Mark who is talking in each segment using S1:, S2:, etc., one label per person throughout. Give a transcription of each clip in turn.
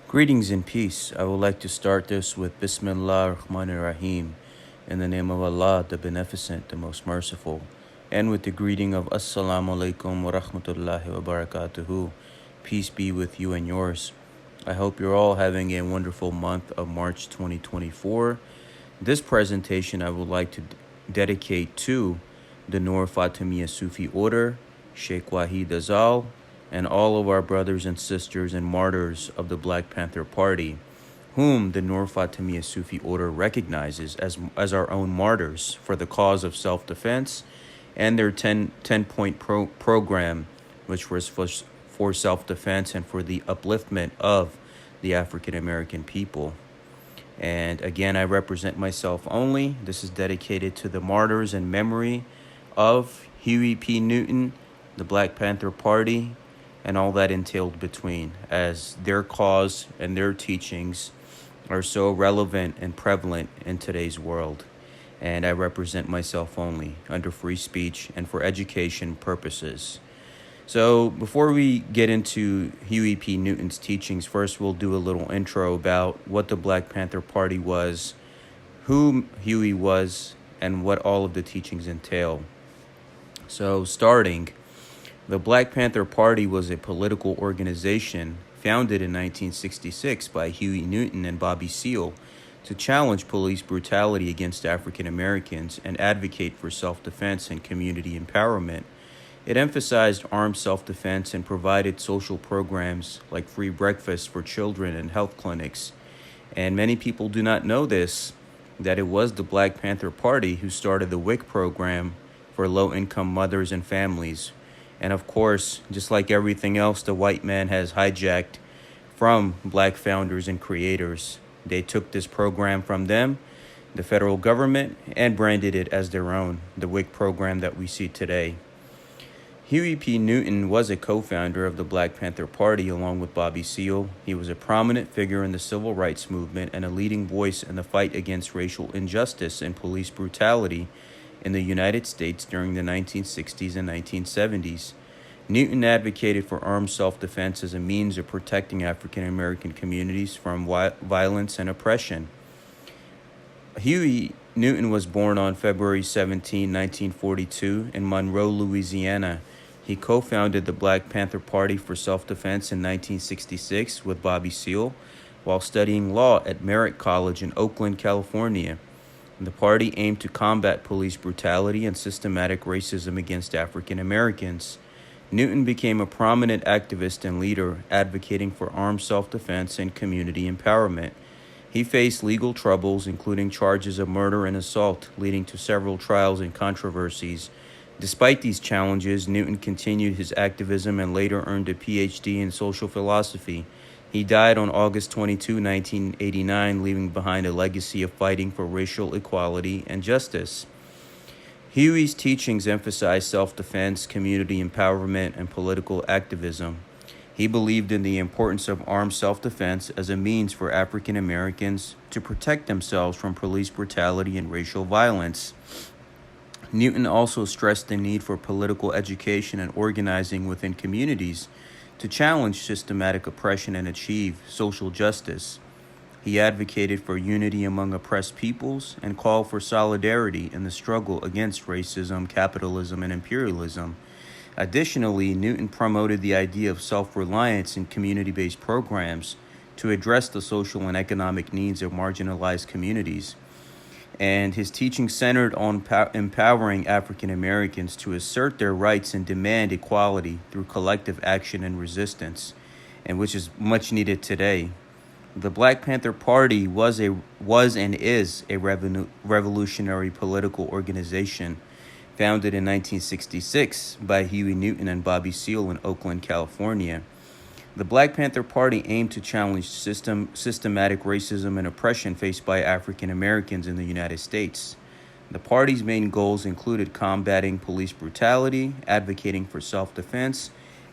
S1: Greetings and peace. I would like to start this with Bismillah ar-Rahman ar-Rahim, in the name of Allah, the Beneficent, the Most Merciful, and with the greeting of Assalamu alaikum wa rahmatullahi wa barakatuhu. Peace be with you and yours. I hope you're all having a wonderful month of March 2024. This presentation I would like to dedicate to the Nur Fatimiyya Sufi order, Sheikh Wahid Azal, and all of our brothers and sisters and martyrs of the Black Panther Party, whom the Nur Fatimiyya Sufi order recognizes as our own martyrs for the cause of self-defense, and their 10-point program, which was for self-defense and for the upliftment of the African American people. And again, I represent myself only. This is dedicated to the martyrs in memory of Huey P. Newton, the Black Panther Party, and all that entailed between, as their cause and their teachings are so relevant and prevalent in today's world. And I represent myself only under free speech and for education purposes. So before we get into Huey P. Newton's teachings, first we'll do a little intro about what the Black Panther Party was, who Huey was, and what all of the teachings entail. So starting, the Black Panther Party was a political organization founded in 1966 by Huey Newton and Bobby Seale to challenge police brutality against African Americans and advocate for self-defense and community empowerment. It emphasized armed self-defense and provided social programs like free breakfast for children and health clinics. And many people do not know this, that it was the Black Panther Party who started the WIC program for low-income mothers and families. And of course, just like everything else the white man has hijacked from black founders and creators, they took this program from them, the federal government, and branded it as their own, the WIC program that we see today. Huey P. Newton was a co-founder of the Black Panther Party along with Bobby Seale. He was a prominent figure in the civil rights movement and a leading voice in the fight against racial injustice and police brutality in the United States during the 1960s and 1970s. Newton advocated for armed self-defense as a means of protecting African American communities from violence and oppression. Huey Newton was born on February 17, 1942 in Monroe, Louisiana. He co-founded the Black Panther Party for Self-Defense in 1966 with Bobby Seale while studying law at Merritt College in Oakland, California. The party aimed to combat police brutality and systematic racism against African Americans. Newton became a prominent activist and leader, advocating for armed self-defense and community empowerment. He faced legal troubles, including charges of murder and assault, leading to several trials and controversies. Despite these challenges, Newton continued his activism and later earned a PhD in social philosophy. He died on August 22, 1989, leaving behind a legacy of fighting for racial equality and justice. Huey's teachings emphasized self-defense, community empowerment, and political activism. He believed in the importance of armed self-defense as a means for African Americans to protect themselves from police brutality and racial violence. Newton also stressed the need for political education and organizing within communities to challenge systematic oppression and achieve social justice. He advocated for unity among oppressed peoples and called for solidarity in the struggle against racism, capitalism, and imperialism. Additionally, Newton promoted the idea of self-reliance in community-based programs to address the social and economic needs of marginalized communities. And his teaching centered on empowering African Americans to assert their rights and demand equality through collective action and resistance, and which is much needed today. The Black Panther Party was and is a revolutionary political organization founded in 1966 by Huey Newton and Bobby Seale in Oakland, California. The Black Panther Party aimed to challenge systematic racism and oppression faced by African Americans in the United States. The party's main goals included combating police brutality, advocating for self-defense,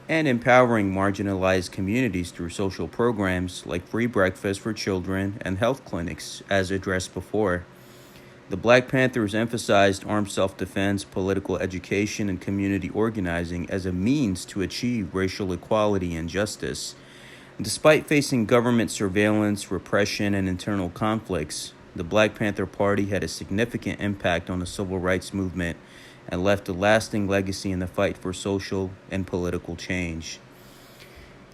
S1: and empowering marginalized communities through social programs like free breakfast for children and health clinics, as addressed before. The Black Panthers emphasized armed self-defense, political education, and community organizing as a means to achieve racial equality and justice. Despite facing government surveillance, repression, and internal conflicts, the Black Panther Party had a significant impact on the civil rights movement and left a lasting legacy in the fight for social and political change.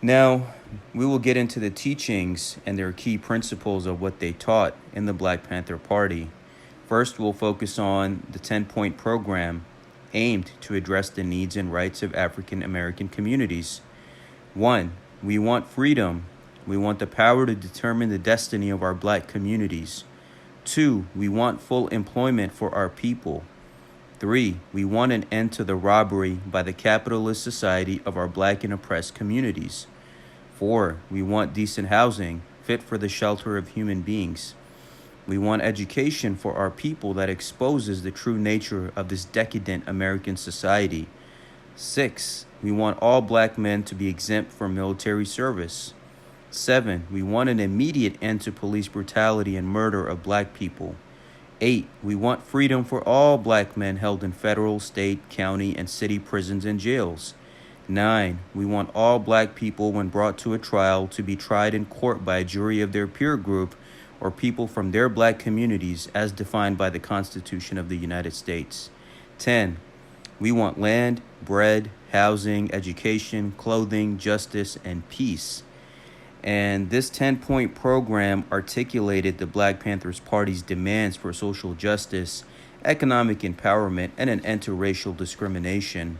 S1: Now, we will get into the teachings and their key principles of what they taught in the Black Panther Party. First, we'll focus on the 10-point program aimed to address the needs and rights of African American communities. 1. We want freedom. We want the power to determine the destiny of our Black communities. 2. We want full employment for our people. 3. We want an end to the robbery by the capitalist society of our Black and oppressed communities. 4. We want decent housing, fit for the shelter of human beings. We want education for our people that exposes the true nature of this decadent American society. 6. We want all Black men to be exempt from military service. 7. We want an immediate end to police brutality and murder of Black people. 8. We want freedom for all Black men held in federal, state, county, and city prisons and jails. 9. We want all Black people, when brought to a trial, to be tried in court by a jury of their peer group or people from their Black communities as defined by the Constitution of the United States. 10. We want land, bread, housing, education, clothing, justice, and peace. And this 10-point program articulated the Black Panthers Party's demands for social justice, economic empowerment, and an end to racial discrimination.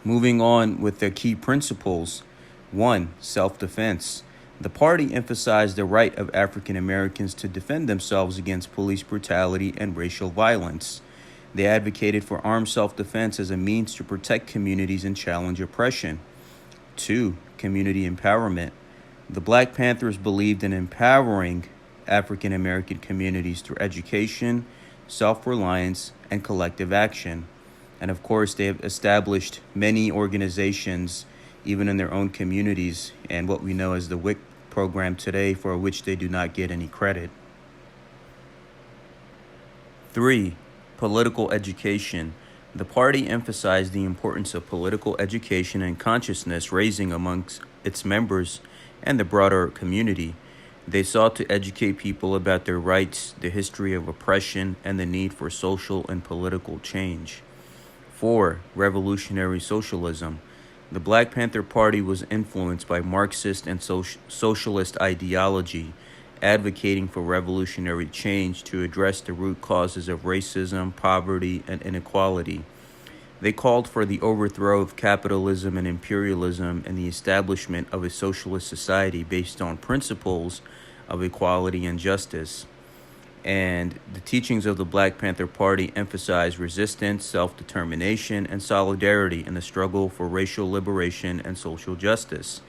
S1: Moving on with their key principles. 1. Self-defense. The party emphasized the right of African Americans to defend themselves against police brutality and racial violence. They advocated for armed self-defense as a means to protect communities and challenge oppression. 2. Community empowerment. The Black Panthers believed in empowering African American communities through education, self-reliance, and collective action. And of course, they have established many organizations, even in their own communities, and what we know as the WIC program today, for which they do not get any credit. 3. Political education. The party emphasized the importance of political education and consciousness raising amongst its members and the broader community. They sought to educate people about their rights, the history of oppression, and the need for social and political change. 4. Revolutionary socialism. The Black Panther Party was influenced by Marxist and socialist ideology, advocating for revolutionary change to address the root causes of racism, poverty, and inequality. They called for the overthrow of capitalism and imperialism and the establishment of a socialist society based on principles of equality and justice. And the teachings of the Black Panther Party emphasize resistance, self-determination, and solidarity in the struggle for racial liberation and social justice.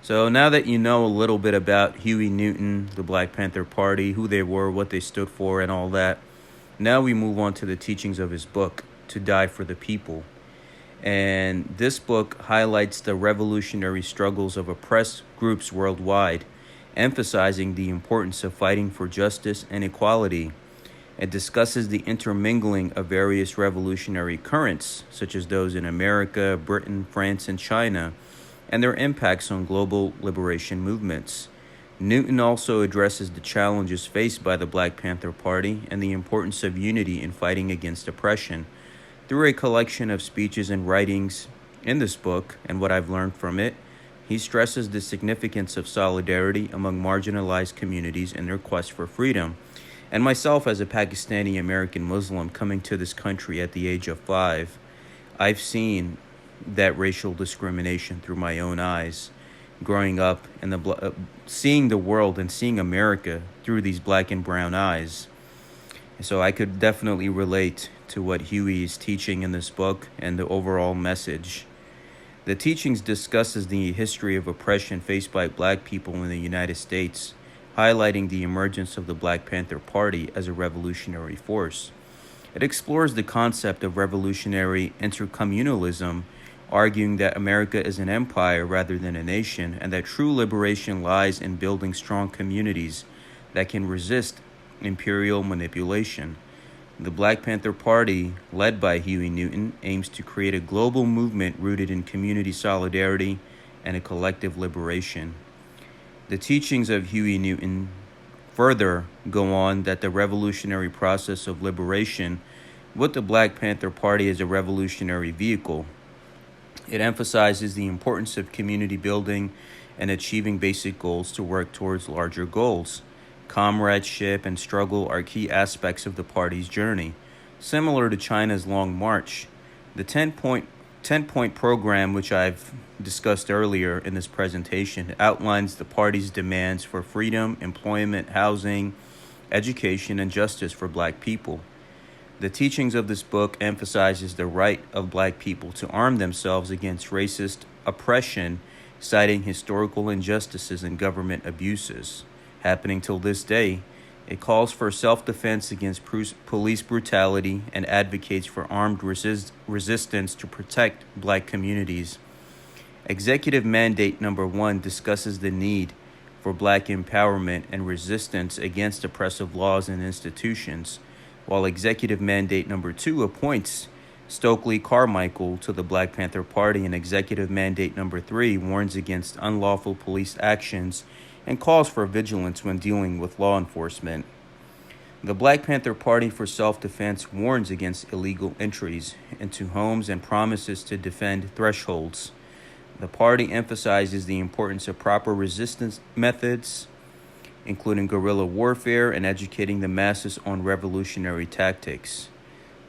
S1: So now that you know a little bit about Huey Newton, the Black Panther Party, who they were, what they stood for, and all that, now we move on to the teachings of his book, To Die for the People. And this book highlights the revolutionary struggles of oppressed groups worldwide, emphasizing the importance of fighting for justice and equality. It discusses the intermingling of various revolutionary currents, such as those in America, Britain, France, and China, and their impacts on global liberation movements. Newton also addresses the challenges faced by the Black Panther Party and the importance of unity in fighting against oppression. Through a collection of speeches and writings in this book, and what I've learned from it, he stresses the significance of solidarity among marginalized communities in their quest for freedom. And myself, as a Pakistani American Muslim coming to this country at the age of 5, I've seen that racial discrimination through my own eyes, growing up and seeing the world and seeing America through these black and brown eyes. So I could definitely relate to what Huey is teaching in this book and the overall message. The teachings discusses the history of oppression faced by Black people in the United States, highlighting the emergence of the Black Panther Party as a revolutionary force. It explores the concept of revolutionary intercommunalism, arguing that America is an empire rather than a nation, and that true liberation lies in building strong communities that can resist imperial manipulation. The Black Panther Party, led by Huey Newton, aims to create a global movement rooted in community solidarity, and a collective liberation. The teachings of Huey Newton further go on that the revolutionary process of liberation with the Black Panther Party as a revolutionary vehicle. It emphasizes the importance of community building and achieving basic goals to work towards larger goals. Comradeship and struggle are key aspects of the party's journey. Similar to China's Long March, the 10-point program, which I've discussed earlier in this presentation, outlines the party's demands for freedom, employment, housing, education, and justice for Black people. The teachings of this book emphasizes the right of Black people to arm themselves against racist oppression, citing historical injustices and government abuses happening till this day. It calls for self-defense against police brutality and advocates for armed resistance to protect Black communities. Executive Mandate Number 1 discusses the need for Black empowerment and resistance against oppressive laws and institutions, while Executive Mandate Number 2 appoints Stokely Carmichael to the Black Panther Party, and Executive Mandate Number 3 warns against unlawful police actions and calls for vigilance when dealing with law enforcement. The Black Panther Party for Self-Defense warns against illegal entries into homes and promises to defend thresholds. The party emphasizes the importance of proper resistance methods, including guerrilla warfare and educating the masses on revolutionary tactics.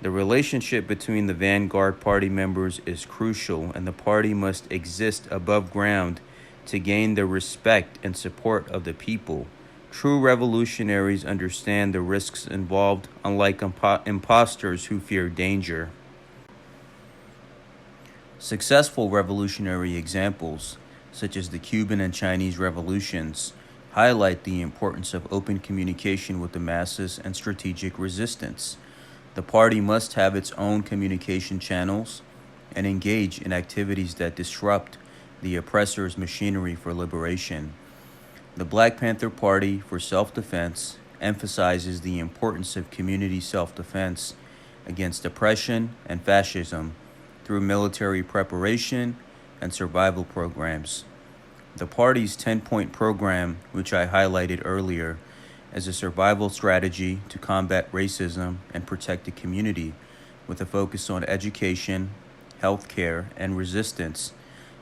S1: The relationship between the vanguard party members is crucial, and the party must exist above ground to gain the respect and support of the people. True revolutionaries understand the risks involved, unlike imposters who fear danger. Successful revolutionary examples, such as the Cuban and Chinese revolutions, highlight the importance of open communication with the masses and strategic resistance. The party must have its own communication channels and engage in activities that disrupt the oppressor's machinery for liberation. The Black Panther Party for Self-Defense emphasizes the importance of community self-defense against oppression and fascism through military preparation and survival programs. The party's 10-point program, which I highlighted earlier, is a survival strategy to combat racism and protect the community with a focus on education, healthcare, and resistance.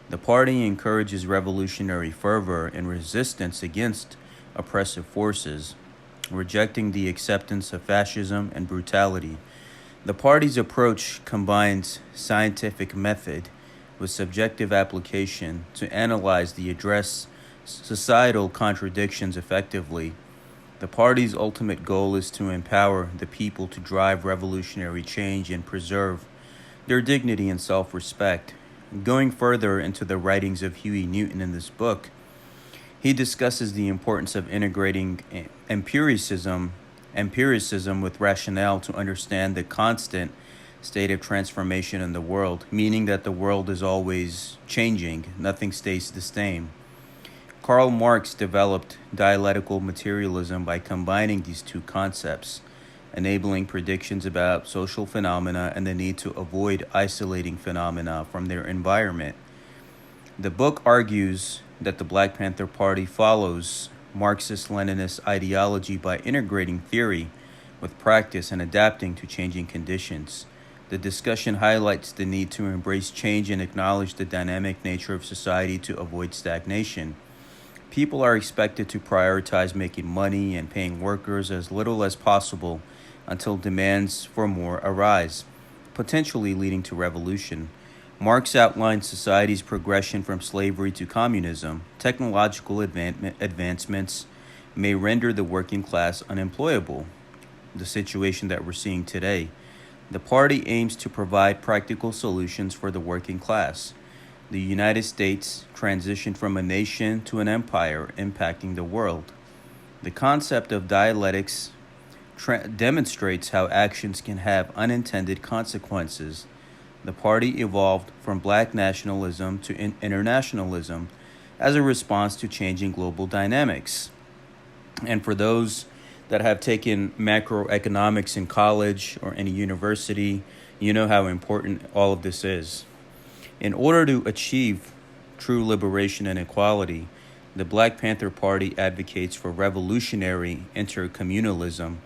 S1: The party encourages revolutionary fervor and resistance against oppressive forces, rejecting the acceptance of fascism and brutality. The party's approach combines scientific method with subjective application to analyze the address societal contradictions effectively. The party's ultimate goal is to empower the people to drive revolutionary change and preserve their dignity and self-respect. Going further into the writings of Huey Newton in this book, he discusses the importance of integrating empiricism with rationale to understand the constant state of transformation in the world, meaning that the world is always changing, nothing stays the same. Karl Marx developed dialectical materialism by combining these two concepts, enabling predictions about social phenomena and the need to avoid isolating phenomena from their environment. The book argues that the Black Panther Party follows Marxist-Leninist ideology by integrating theory with practice and adapting to changing conditions. The discussion highlights the need to embrace change and acknowledge the dynamic nature of society to avoid stagnation. People are expected to prioritize making money and paying workers as little as possible until demands for more arise, potentially leading to revolution. Marx outlined society's progression from slavery to communism. Technological advancements may render the working class unemployable, the situation that we're seeing today. The party aims to provide practical solutions for the working class. The United States transitioned from a nation to an empire, impacting the world. The concept of dialectics demonstrates how actions can have unintended consequences. The party evolved from Black nationalism to internationalism as a response to changing global dynamics. And for those that have taken macroeconomics in college or any university, you know how important all of this is. In order to achieve true liberation and equality, the Black Panther Party advocates for revolutionary intercommunalism,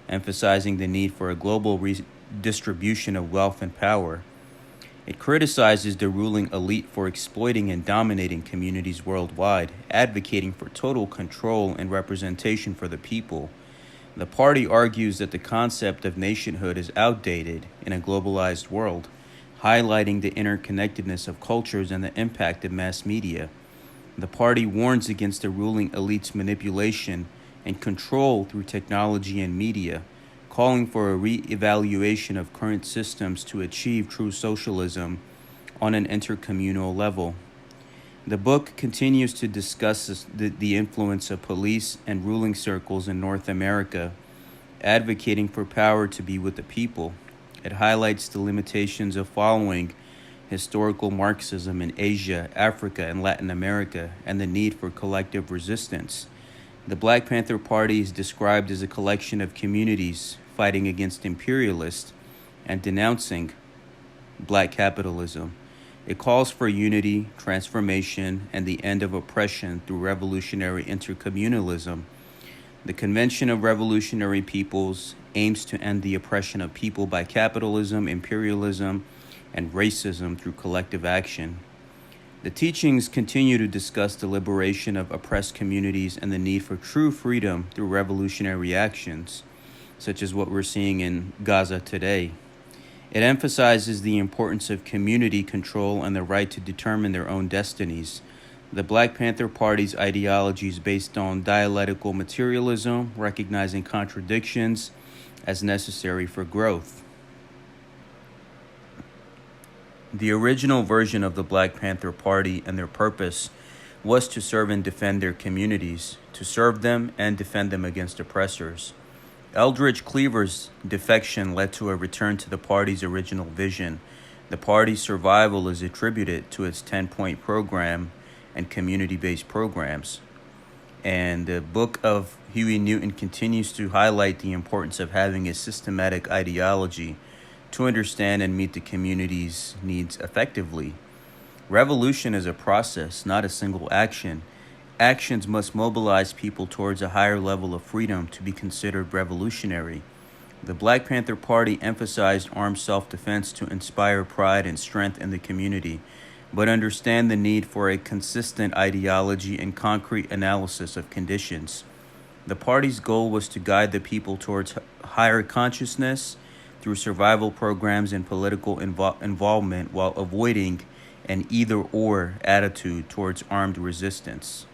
S1: emphasizing the need for a global redistribution of wealth and power. It criticizes the ruling elite for exploiting and dominating communities worldwide, advocating for total control and representation for the people. The party argues that the concept of nationhood is outdated in a globalized world, highlighting the interconnectedness of cultures and the impact of mass media. The party warns against the ruling elite's manipulation and control through technology and media, calling for a re-evaluation of current systems to achieve true socialism on an intercommunal level. The book continues to discuss the influence of police and ruling circles in North America, advocating for power to be with the people. It highlights the limitations of following historical Marxism in Asia, Africa, and Latin America, and the need for collective resistance. The Black Panther Party is described as a collection of communities fighting against imperialists and denouncing black capitalism. It calls for unity, transformation, and the end of oppression through revolutionary intercommunalism. The Convention of Revolutionary Peoples aims to end the oppression of people by capitalism, imperialism, and racism through collective action. The teachings continue to discuss the liberation of oppressed communities and the need for true freedom through revolutionary actions, such as what we're seeing in Gaza today. It emphasizes the importance of community control and the right to determine their own destinies. The Black Panther Party's ideology is based on dialectical materialism, recognizing contradictions as necessary for growth. The original version of the Black Panther Party and their purpose was to serve and defend their communities, to serve them and defend them against oppressors. Eldridge Cleaver's defection led to a return to the party's original vision. The party's survival is attributed to its 10-point program and community-based programs. And the book of Huey Newton continues to highlight the importance of having a systematic ideology to understand and meet the community's needs effectively. Revolution is a process, not a single action. Actions must mobilize people towards a higher level of freedom to be considered revolutionary. The Black Panther Party emphasized armed self-defense to inspire pride and strength in the community, but understand the need for a consistent ideology and concrete analysis of conditions. The party's goal was to guide the people towards higher consciousness through survival programs and political involvement while avoiding an either-or attitude towards armed resistance.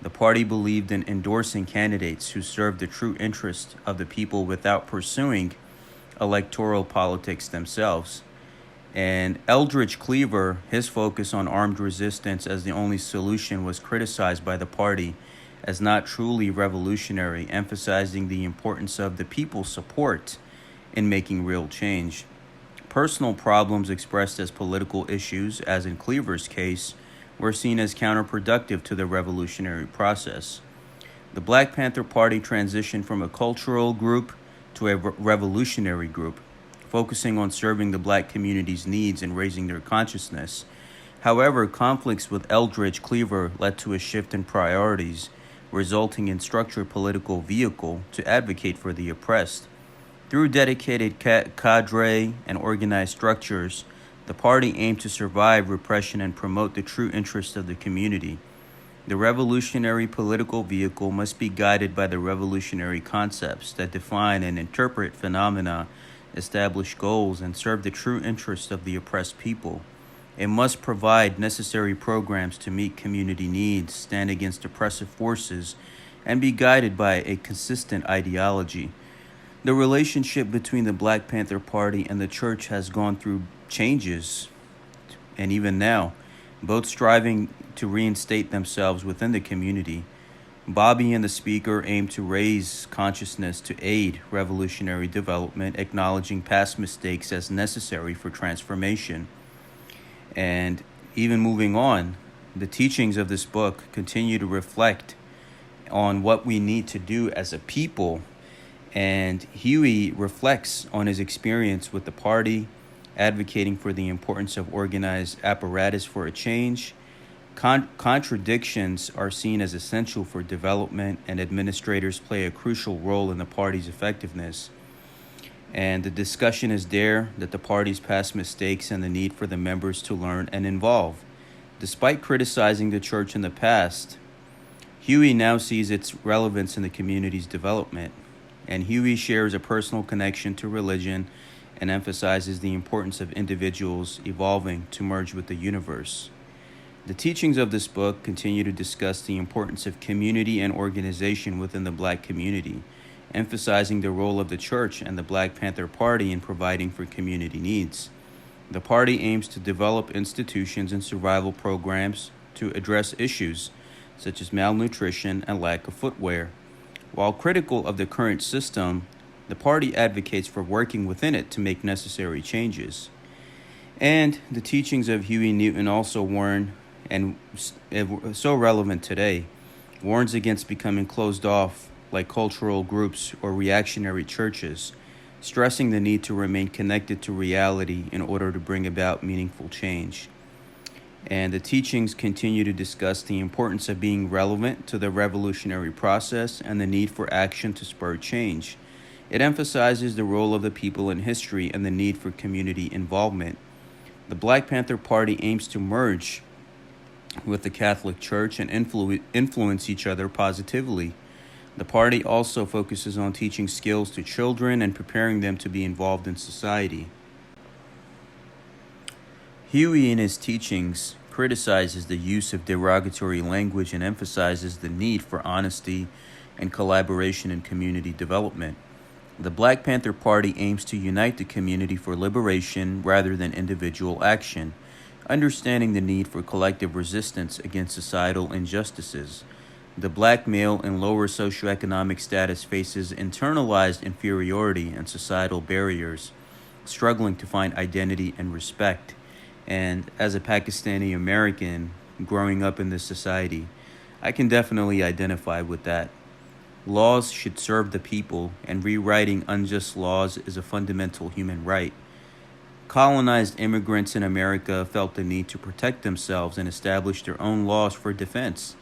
S1: The party believed in endorsing candidates who served the true interest of the people without pursuing electoral politics themselves. And Eldridge Cleaver, his focus on armed resistance as the only solution was criticized by the party as not truly revolutionary, emphasizing the importance of the people's support in making real change. Personal problems expressed as political issues, as in Cleaver's case, were seen as counterproductive to the revolutionary process. The Black Panther Party transitioned from a cultural group to a revolutionary group, focusing on serving the black community's needs and raising their consciousness. However, conflicts with Eldridge Cleaver led to a shift in priorities, resulting in structured political vehicle to advocate for the oppressed. Through dedicated cadre and organized structures, the party aimed to survive repression and promote the true interests of the community. The revolutionary political vehicle must be guided by the revolutionary concepts that define and interpret phenomena, establish goals, and serve the true interests of the oppressed people. It must provide necessary programs to meet community needs, stand against oppressive forces, and be guided by a consistent ideology. The relationship between the Black Panther Party and the church has gone through changes, and even now, both striving to reinstate themselves within the community. Bobby and the speaker aim to raise consciousness to aid revolutionary development, acknowledging past mistakes as necessary for transformation. And even moving on, the teachings of this book continue to reflect on what we need to do as a people. And Huey reflects on his experience with the party, advocating for the importance of organized apparatus for a change, Contradictions are seen as essential for development, and administrators play a crucial role in the party's effectiveness. And the discussion is there that the party's past mistakes and the need for the members to learn and evolve. Despite criticizing the church in the past, Huey now sees its relevance in the community's development. And Huey shares a personal connection to religion and emphasizes the importance of individuals evolving to merge with the universe. The teachings of this book continue to discuss the importance of community and organization within the Black community, emphasizing the role of the church and the Black Panther Party in providing for community needs. The party aims to develop institutions and survival programs to address issues such as malnutrition and lack of footwear. While critical of the current system, the party advocates for working within it to make necessary changes. And the teachings of Huey Newton also warn, and so relevant today, warns against becoming closed off like cultural groups or reactionary churches, stressing the need to remain connected to reality in order to bring about meaningful change. And the teachings continue to discuss the importance of being relevant to the revolutionary process and the need for action to spur change. It emphasizes the role of the people in history and the need for community involvement. The Black Panther Party aims to merge with the Catholic Church and influence each other positively. The party also focuses on teaching skills to children and preparing them to be involved in society. Huey, in his teachings, criticizes the use of derogatory language and emphasizes the need for honesty and collaboration in community development. The Black Panther Party aims to unite the community for liberation rather than individual action, understanding the need for collective resistance against societal injustices. The Black male in lower socioeconomic status faces internalized inferiority and societal barriers, struggling to find identity and respect. And as a Pakistani American growing up in this society, I can definitely identify with that. Laws should serve the people, and rewriting unjust laws is a fundamental human right. Colonized immigrants in America felt the need to protect themselves and establish their own laws for defense.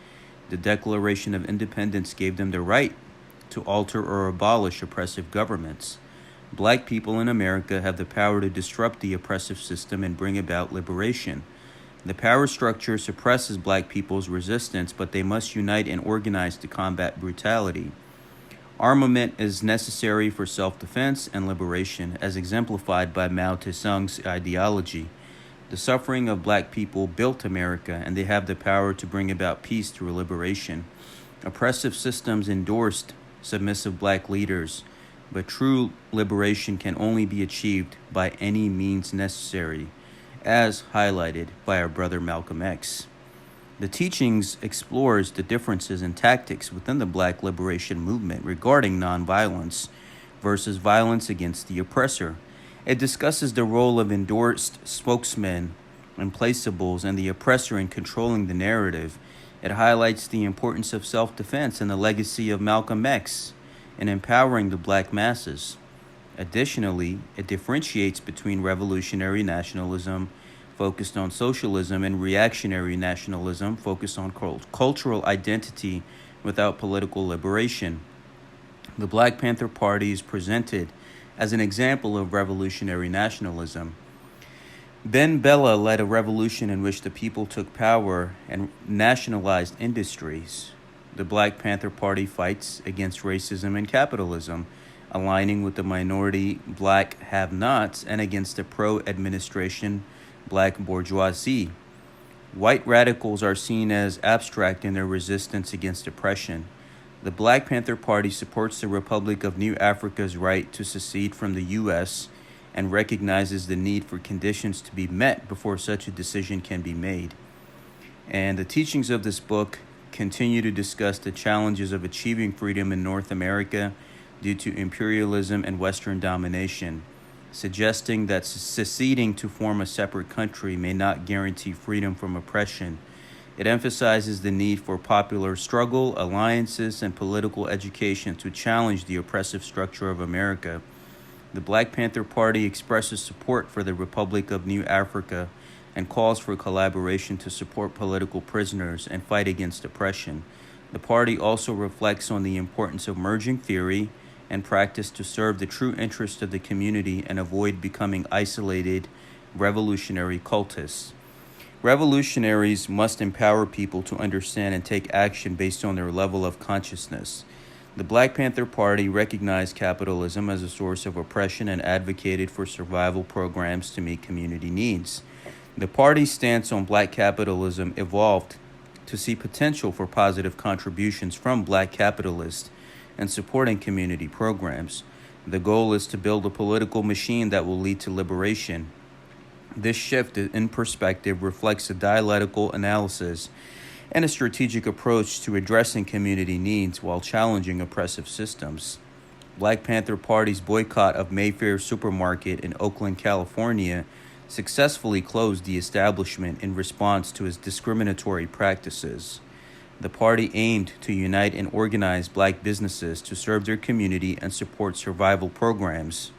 S1: The Declaration of Independence gave them the right to alter or abolish oppressive governments. Black people in America have the power to disrupt the oppressive system and bring about liberation. The power structure suppresses Black people's resistance, but they must unite and organize to combat brutality. Armament is necessary for self-defense and liberation, as exemplified by Mao Tse-tung's ideology. The suffering of Black people built America, and they have the power to bring about peace through liberation. Oppressive systems endorsed submissive Black leaders, but true liberation can only be achieved by any means necessary, as highlighted by our brother Malcolm X. The teachings explores the differences in tactics within the Black liberation movement regarding nonviolence versus violence against the oppressor. It discusses the role of endorsed spokesmen and placeables and the oppressor in controlling the narrative. It highlights the importance of self-defense and the legacy of Malcolm X in empowering the Black masses. Additionally, it differentiates between revolutionary nationalism focused on socialism and reactionary nationalism focused on cultural identity without political liberation. The Black Panther Party is presented as an example of revolutionary nationalism. Ben Bella led a revolution in which the people took power and nationalized industries. The Black Panther Party fights against racism and capitalism, aligning with the minority Black have-nots and against the pro-administration Black bourgeoisie. White radicals are seen as abstract in their resistance against oppression. The Black Panther Party supports the Republic of New Africa's right to secede from the U.S. and recognizes the need for conditions to be met before such a decision can be made. And the teachings of this book continue to discuss the challenges of achieving freedom in North America due to imperialism and Western domination, suggesting that seceding to form a separate country may not guarantee freedom from oppression. It emphasizes the need for popular struggle, alliances, and political education to challenge the oppressive structure of America. The Black Panther Party expresses support for the Republic of New Africa and calls for collaboration to support political prisoners and fight against oppression. The party also reflects on the importance of merging theory and practice to serve the true interests of the community and avoid becoming isolated revolutionary cultists. Revolutionaries must empower people to understand and take action based on their level of consciousness. The Black Panther Party recognized capitalism as a source of oppression and advocated for survival programs to meet community needs. The party's stance on black capitalism evolved to see potential for positive contributions from black capitalists and supporting community programs. The goal is to build a political machine that will lead to liberation. This shift in perspective reflects a dialectical analysis and a strategic approach to addressing community needs while challenging oppressive systems. Black Panther Party's boycott of Mayfair Supermarket in Oakland, California, successfully closed the establishment in response to its discriminatory practices. The party aimed to unite and organize black businesses to serve their community and support survival programs.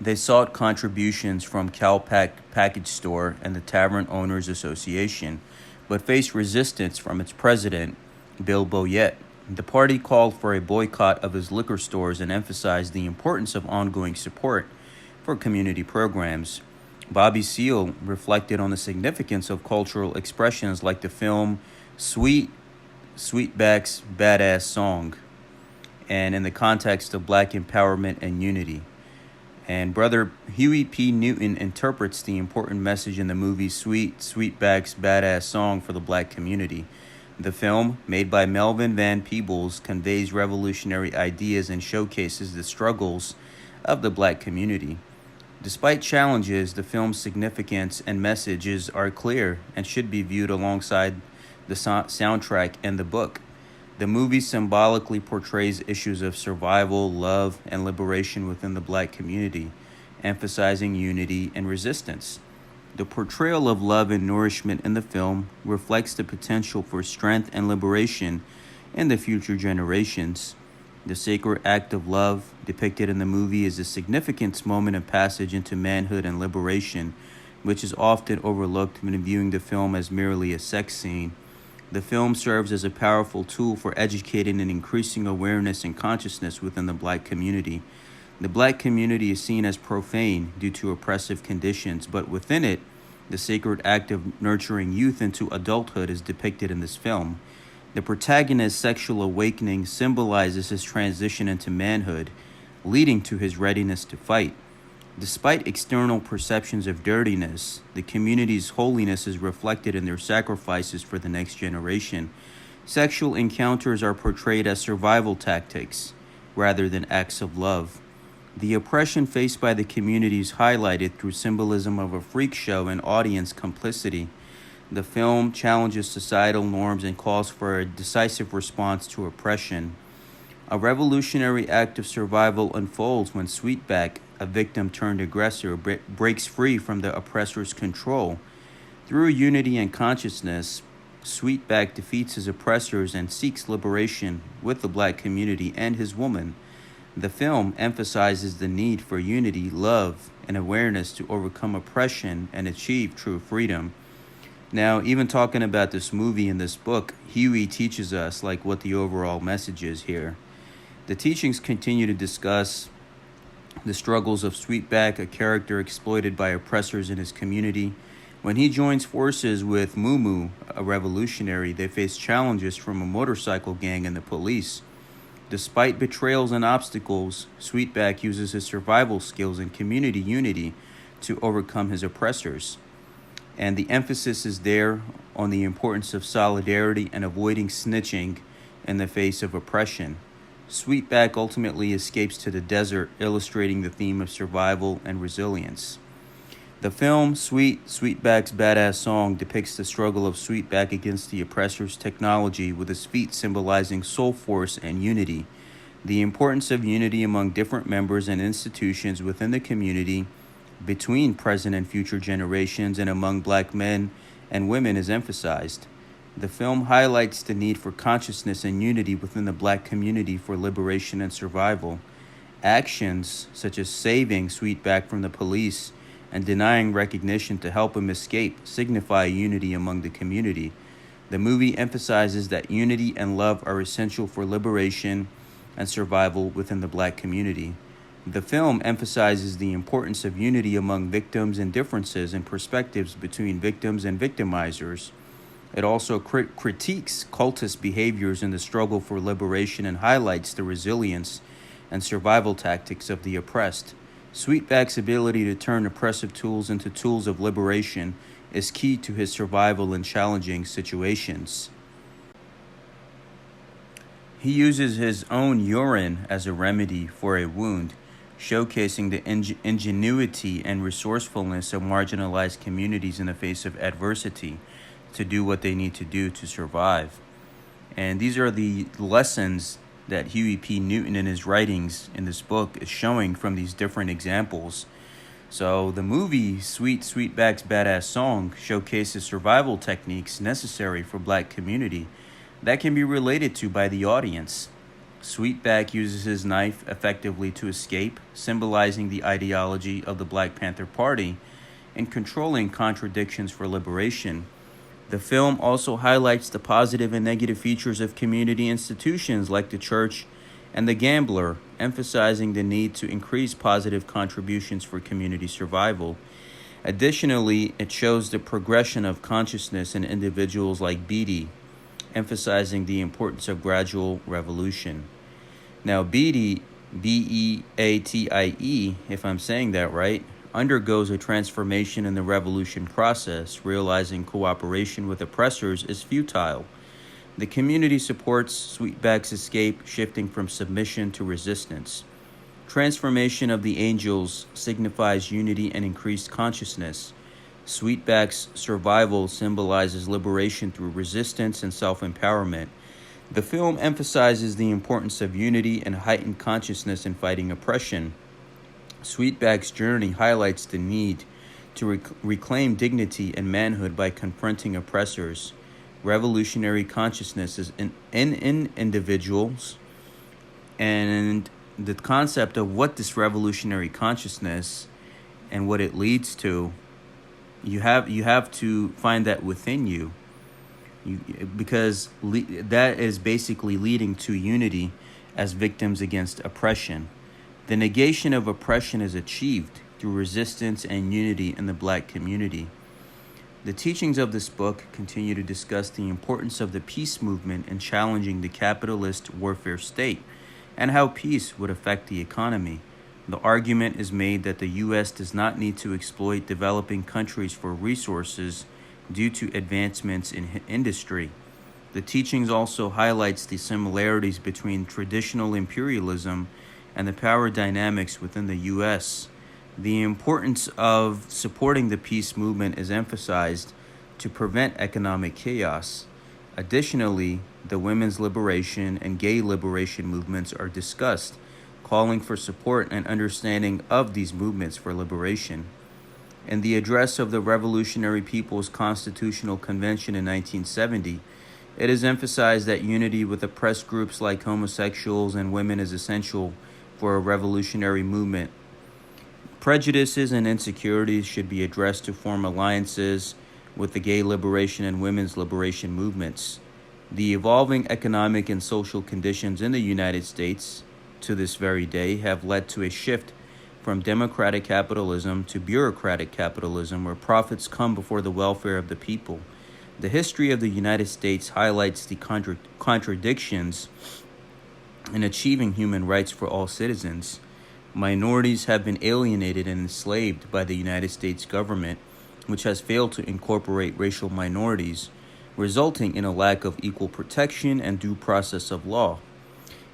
S1: They sought contributions from Calpac Package Store and the Tavern Owners Association, but faced resistance from its president, Bill Boyett. The party called for a boycott of his liquor stores and emphasized the importance of ongoing support for community programs. Bobby Seale reflected on the significance of cultural expressions like the film Sweetback's Badass Song, and in the context of black empowerment and unity. And Brother Huey P. Newton interprets the important message in the movie Sweetback's Badass Song for the black community. The film, made by Melvin Van Peebles, conveys revolutionary ideas and showcases the struggles of the black community. Despite challenges, the film's significance and messages are clear and should be viewed alongside the soundtrack and the book. The movie symbolically portrays issues of survival, love, and liberation within the black community, emphasizing unity and resistance. The portrayal of love and nourishment in the film reflects the potential for strength and liberation in the future generations. The sacred act of love depicted in the movie is a significant moment of passage into manhood and liberation, which is often overlooked when viewing the film as merely a sex scene. The film serves as a powerful tool for educating and increasing awareness and consciousness within the black community. The black community is seen as profane due to oppressive conditions, but within it, the sacred act of nurturing youth into adulthood is depicted in this film. The protagonist's sexual awakening symbolizes his transition into manhood, leading to his readiness to fight. Despite external perceptions of dirtiness, the community's holiness is reflected in their sacrifices for the next generation. Sexual encounters are portrayed as survival tactics rather than acts of love. The oppression faced by the community is highlighted through symbolism of a freak show and audience complicity. The film challenges societal norms and calls for a decisive response to oppression. A revolutionary act of survival unfolds when Sweetback, a victim turned aggressor, breaks free from the oppressor's control. Through unity and consciousness, Sweetback defeats his oppressors and seeks liberation with the black community and his woman. The film emphasizes the need for unity, love, and awareness to overcome oppression and achieve true freedom. Now, even talking about this movie and this book, Huey teaches us what the overall message is here. The teachings continue to discuss the struggles of Sweetback, a character exploited by oppressors in his community. When he joins forces with Mumu, a revolutionary, they face challenges from a motorcycle gang and the police. Despite betrayals and obstacles, Sweetback uses his survival skills and community unity to overcome his oppressors. And the emphasis is there on the importance of solidarity and avoiding snitching in the face of oppression. Sweetback ultimately escapes to the desert, illustrating the theme of survival and resilience. The film Sweetback's Badass Song depicts the struggle of Sweetback against the oppressor's technology, with his feet symbolizing soul force and unity. The importance of unity among different members and institutions within the community, between present and future generations, and among black men and women is emphasized. The film highlights the need for consciousness and unity within the black community for liberation and survival. Actions such as saving Sweetback from the police and denying recognition to help him escape signify unity among the community. The movie emphasizes that unity and love are essential for liberation and survival within the black community. The film emphasizes the importance of unity among victims and differences in perspectives between victims and victimizers. It also critiques cultist behaviors in the struggle for liberation and highlights the resilience and survival tactics of the oppressed. Sweetback's ability to turn oppressive tools into tools of liberation is key to his survival in challenging situations. He uses his own urine as a remedy for a wound, showcasing the ingenuity and resourcefulness of marginalized communities in the face of adversity to do what they need to do to survive. And these are the lessons that Huey P. Newton in his writings in this book is showing from these different examples. So the movie Sweetback's Badass Song showcases survival techniques necessary for black community that can be related to by the audience. Sweetback uses his knife effectively to escape, symbolizing the ideology of the Black Panther Party and controlling contradictions for liberation. The film also highlights the positive and negative features of community institutions like the church and the gambler, emphasizing the need to increase positive contributions for community survival. Additionally, it shows the progression of consciousness in individuals like Beatty, emphasizing the importance of gradual revolution. Now, Beatty, Beatie, if I'm saying that right, undergoes a transformation in the revolution process, realizing cooperation with oppressors is futile. The community supports Sweetback's escape, shifting from submission to resistance. Transformation of the angels signifies unity and increased consciousness. Sweetback's survival symbolizes liberation through resistance and self-empowerment. The film emphasizes the importance of unity and heightened consciousness in fighting oppression. Sweetback's journey highlights the need to reclaim dignity and manhood by confronting oppressors. Revolutionary consciousness is in individuals, and the concept of what this revolutionary consciousness and what it leads to, you have to find that within you, because that is basically leading to unity as victims against oppression. The negation of oppression is achieved through resistance and unity in the black community. The teachings of this book continue to discuss the importance of the peace movement in challenging the capitalist warfare state and how peace would affect the economy. The argument is made that the U.S. does not need to exploit developing countries for resources due to advancements in industry. The teachings also highlights the similarities between traditional imperialism and the power dynamics within the U.S. The importance of supporting the peace movement is emphasized to prevent economic chaos. Additionally, the women's liberation and gay liberation movements are discussed, calling for support and understanding of these movements for liberation. In the address of the Revolutionary People's Constitutional Convention in 1970, it is emphasized that unity with oppressed groups like homosexuals and women is essential for a revolutionary movement. Prejudices and insecurities should be addressed to form alliances with the gay liberation and women's liberation movements. The evolving economic and social conditions in the United States to this very day have led to a shift from democratic capitalism to bureaucratic capitalism, where profits come before the welfare of the people. The history of the United States highlights the contradictions in achieving human rights for all citizens. Minorities have been alienated and enslaved by the United States government, which has failed to incorporate racial minorities, resulting in a lack of equal protection and due process of law.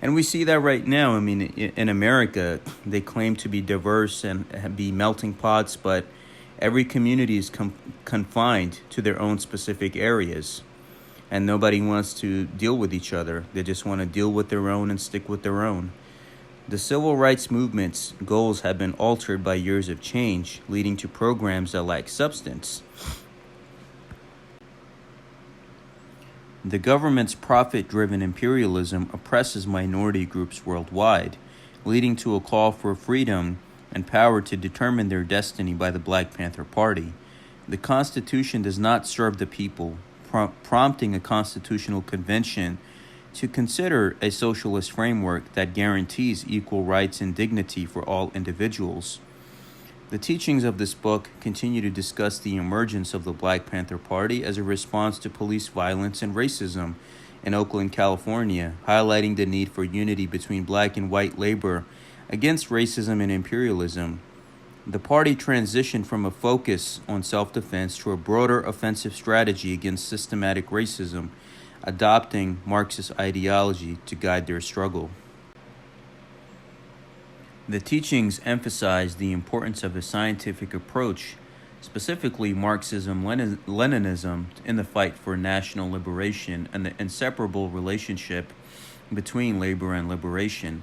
S1: And we see that right now. I mean, in America, they claim to be diverse and be melting pots, but every community is confined to their own specific areas. And nobody wants to deal with each other. They just want to deal with their own and stick with their own. The civil rights movement's goals have been altered by years of change, leading to programs that lack substance. The government's profit-driven imperialism oppresses minority groups worldwide, leading to a call for freedom and power to determine their destiny by the Black Panther Party. The Constitution does not serve the people, prompting a constitutional convention to consider a socialist framework that guarantees equal rights and dignity for all individuals. The teachings of this book continue to discuss the emergence of the Black Panther Party as a response to police violence and racism in Oakland, California, highlighting the need for unity between black and white labor against racism and imperialism. The party transitioned from a focus on self-defense to a broader offensive strategy against systematic racism, adopting Marxist ideology to guide their struggle. The teachings emphasize the importance of a scientific approach, specifically Marxism-Leninism, in the fight for national liberation and the inseparable relationship between labor and liberation.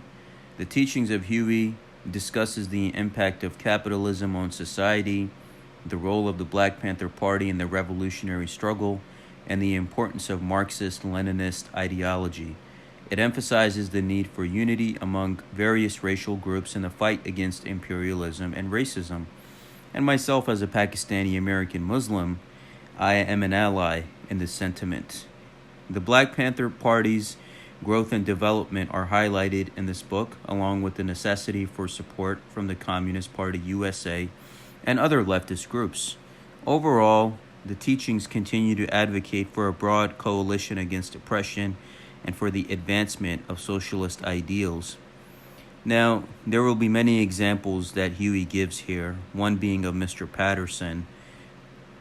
S1: The teachings of Huey discusses the impact of capitalism on society, the role of the Black Panther Party in the revolutionary struggle, and the importance of Marxist-Leninist ideology. It emphasizes the need for unity among various racial groups in the fight against imperialism and racism. And myself, as a Pakistani-American Muslim, I am an ally in this sentiment. The Black Panther Party's growth and development are highlighted in this book, along with the necessity for support from the Communist Party USA and other leftist groups. Overall, the teachings continue to advocate for a broad coalition against oppression and for the advancement of socialist ideals. Now, there will be many examples that Huey gives here, one being of Mr. Patterson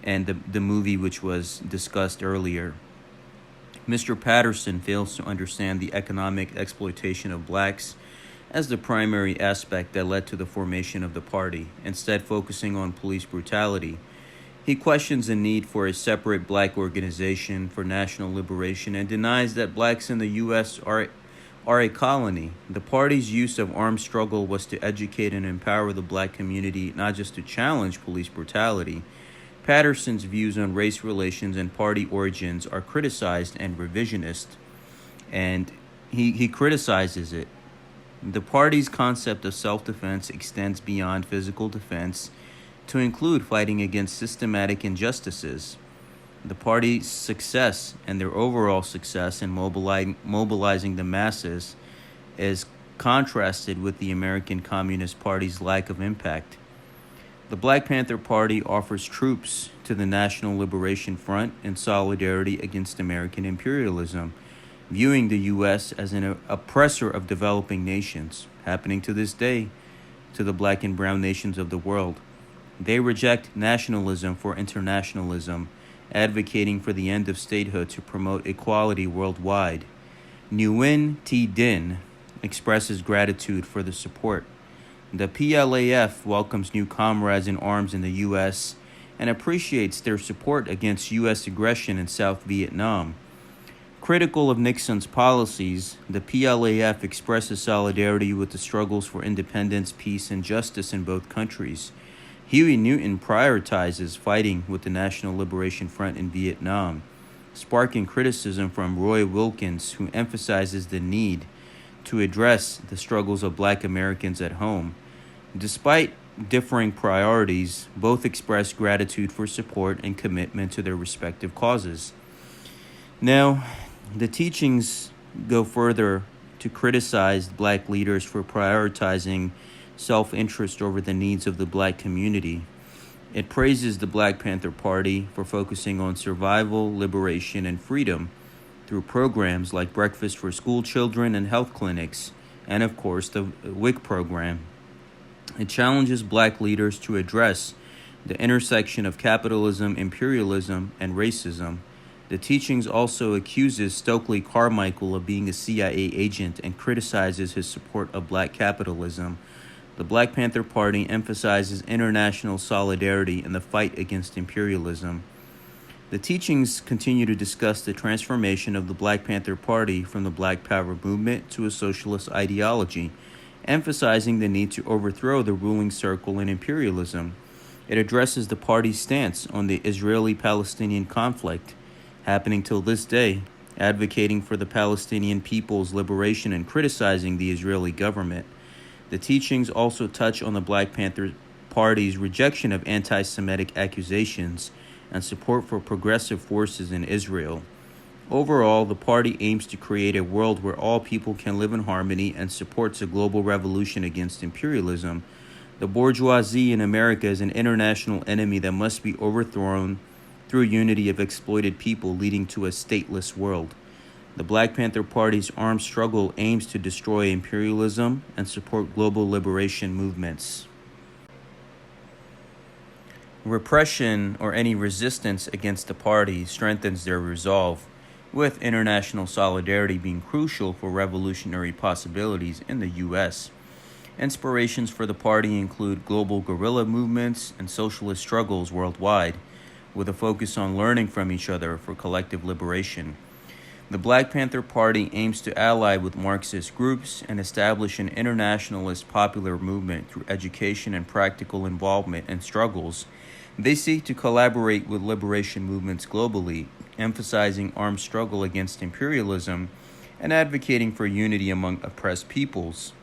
S1: and the movie which was discussed earlier. Mr. Patterson fails to understand the economic exploitation of blacks as the primary aspect that led to the formation of the party, instead focusing on police brutality. He questions the need for a separate black organization for national liberation and denies that blacks in the U.S. are a colony. The party's use of armed struggle was to educate and empower the black community, not just to challenge police brutality. Patterson's views on race relations and party origins are criticized and revisionist, and he criticizes it. The party's concept of self-defense extends beyond physical defense to include fighting against systematic injustices. The party's success and their overall success in mobilizing the masses is contrasted with the American Communist Party's lack of impact. The Black Panther Party offers troops to the National Liberation Front in solidarity against American imperialism, viewing the U.S. as an oppressor of developing nations, happening to this day to the black and brown nations of the world. They reject nationalism for internationalism, advocating for the end of statehood to promote equality worldwide. Nguyen T. Din expresses gratitude for the support. The PLAF welcomes new comrades in arms in the U.S. and appreciates their support against U.S. aggression in South Vietnam. Critical of Nixon's policies, the PLAF expresses solidarity with the struggles for independence, peace, and justice in both countries. Huey Newton prioritizes fighting with the National Liberation Front in Vietnam, sparking criticism from Roy Wilkins, who emphasizes the need to address the struggles of black Americans at home. Despite differing priorities, both express gratitude for support and commitment to their respective causes. Now, the teachings go further to criticize black leaders for prioritizing self-interest over the needs of the black community. It praises the Black Panther Party for focusing on survival, liberation, and freedom through programs like Breakfast for School Children and health clinics, and of course the WIC program. It challenges black leaders to address the intersection of capitalism, imperialism, and racism. The teachings also accuses Stokely Carmichael of being a CIA agent and criticizes his support of black capitalism. The Black Panther Party emphasizes international solidarity in the fight against imperialism. The teachings continue to discuss the transformation of the Black Panther Party from the Black Power movement to a socialist ideology, emphasizing the need to overthrow the ruling circle and imperialism. It addresses the party's stance on the Israeli-Palestinian conflict, happening till this day, advocating for the Palestinian people's liberation and criticizing the Israeli government. The teachings also touch on the Black Panther Party's rejection of anti-Semitic accusations and support for progressive forces in Israel. Overall, the party aims to create a world where all people can live in harmony and supports a global revolution against imperialism. The bourgeoisie in America is an international enemy that must be overthrown through unity of exploited people, leading to a stateless world. The Black Panther Party's armed struggle aims to destroy imperialism and support global liberation movements. Repression or any resistance against the party strengthens their resolve, with international solidarity being crucial for revolutionary possibilities in the U.S. Inspirations for the party include global guerrilla movements and socialist struggles worldwide, with a focus on learning from each other for collective liberation. The Black Panther Party aims to ally with Marxist groups and establish an internationalist popular movement through education and practical involvement in struggles. They seek to collaborate with liberation movements globally, emphasizing armed struggle against imperialism and advocating for unity among oppressed peoples.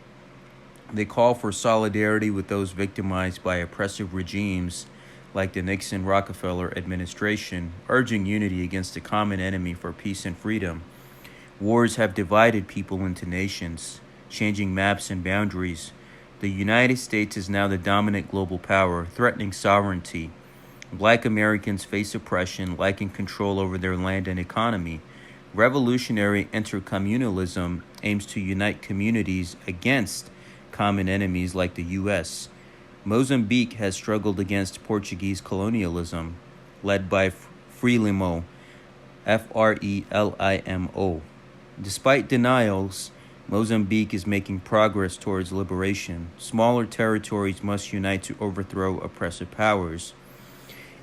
S1: They call for solidarity with those victimized by oppressive regimes like the Nixon-Rockefeller administration, urging unity against a common enemy for peace and freedom. Wars have divided people into nations, changing maps and boundaries. The United States is now the dominant global power, threatening sovereignty. Black Americans face oppression, lacking control over their land and economy. Revolutionary intercommunalism aims to unite communities against common enemies like the U.S. Mozambique has struggled against Portuguese colonialism, led by Frelimo, Frelimo. Despite denials, Mozambique is making progress towards liberation. Smaller territories must unite to overthrow oppressive powers.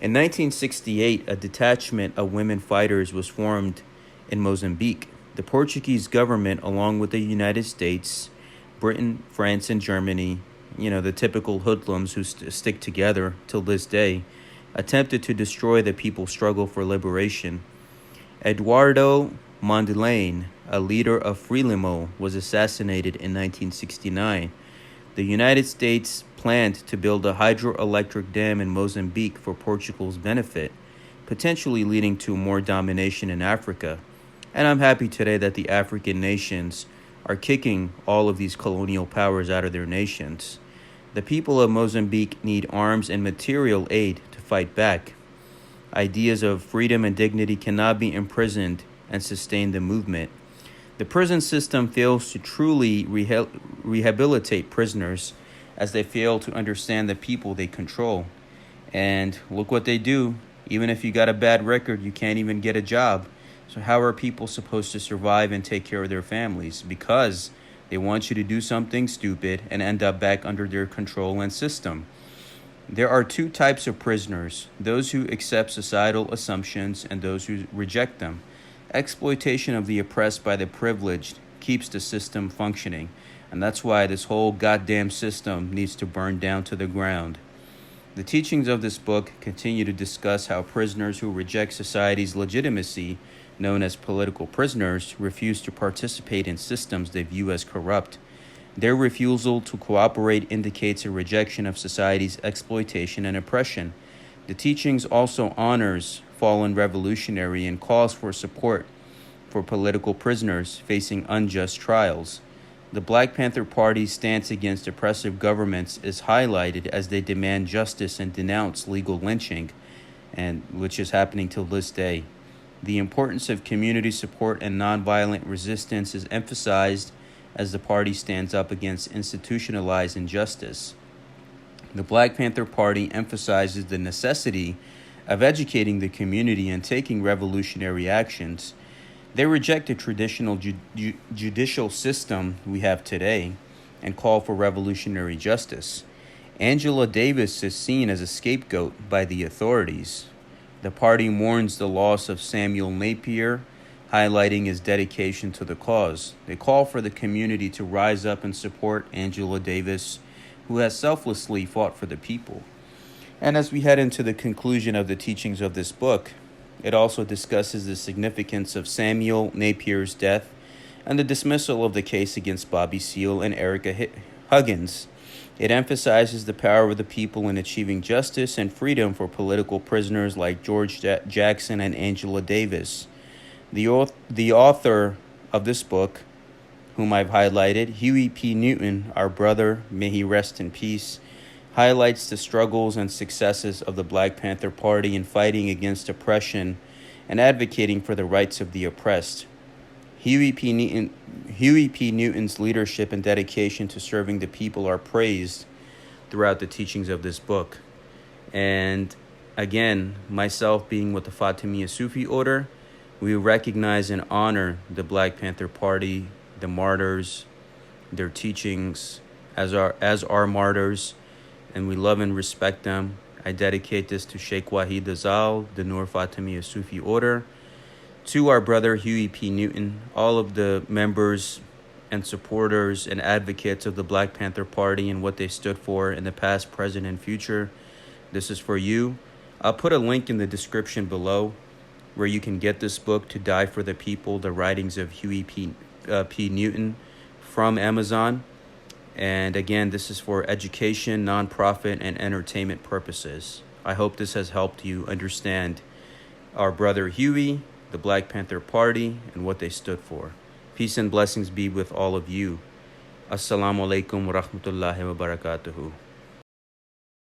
S1: In 1968, a detachment of women fighters was formed in Mozambique. The Portuguese government, along with the United States, Britain, France, and Germany, the typical hoodlums who stick together till this day, attempted to destroy the people's struggle for liberation. Eduardo Mondlane, a leader of Frelimo, was assassinated in 1969. The United States planned to build a hydroelectric dam in Mozambique for Portugal's benefit, potentially leading to more domination in Africa. And I'm happy today that the African nations are kicking all of these colonial powers out of their nations. The people of Mozambique need arms and material aid to fight back. Ideas of freedom and dignity cannot be imprisoned and sustain the movement. The prison system fails to truly rehabilitate prisoners, as they fail to understand the people they control. And look what they do. Even if you got a bad record, you can't even get a job. So how are people supposed to survive and take care of their families? Because they want you to do something stupid and end up back under their control and system. There are two types of prisoners: those who accept societal assumptions and those who reject them. Exploitation of the oppressed by the privileged keeps the system functioning, and that's why this whole goddamn system needs to burn down to the ground. The teachings of this book continue to discuss how prisoners who reject society's legitimacy, known as political prisoners, refuse to participate in systems they view as corrupt. Their refusal to cooperate indicates a rejection of society's exploitation and oppression. The teachings also honors fallen revolutionary and calls for support for political prisoners facing unjust trials. The Black Panther Party's stance against oppressive governments is highlighted as they demand justice and denounce legal lynching, and which is happening till this day. The importance of community support and nonviolent resistance is emphasized as the party stands up against institutionalized injustice. The Black Panther Party emphasizes the necessity of educating the community and taking revolutionary actions. They reject the traditional judicial system we have today and call for revolutionary justice. Angela Davis is seen as a scapegoat by the authorities. The party mourns the loss of Samuel Napier, highlighting his dedication to the cause. They call for the community to rise up and support Angela Davis, who has selflessly fought for the people. And as we head into the conclusion of the teachings of this book, it also discusses the significance of Samuel Napier's death and the dismissal of the case against Bobby Seale and Erica Huggins. It emphasizes the power of the people in achieving justice and freedom for political prisoners like George Jackson and Angela Davis. The author of this book, whom I've highlighted, Huey P. Newton, our brother, may he rest in peace, highlights the struggles and successes of the Black Panther Party in fighting against oppression and advocating for the rights of the oppressed. Huey P. Newton's leadership and dedication to serving the people are praised throughout the teachings of this book. And again, myself being with the Fatimiyya Sufi order, we recognize and honor the Black Panther Party, the martyrs, their teachings as our martyrs, and we love and respect them. I dedicate this to Sheikh Wahid Azal, the Nur Fatimiyya Sufi order, to our brother Huey P. Newton, all of the members and supporters and advocates of the Black Panther Party and what they stood for in the past, present, and future. This is for you. I'll put a link in the description below where you can get this book, To Die for the People, the writings of Huey P. Newton, from Amazon. And again, this is for education, nonprofit, and entertainment purposes. I hope this has helped you understand our brother Huey, the Black Panther Party, and what they stood for. Peace and blessings be with all of you. Assalamu alaikum wa rahmatullahi wa barakatuhu.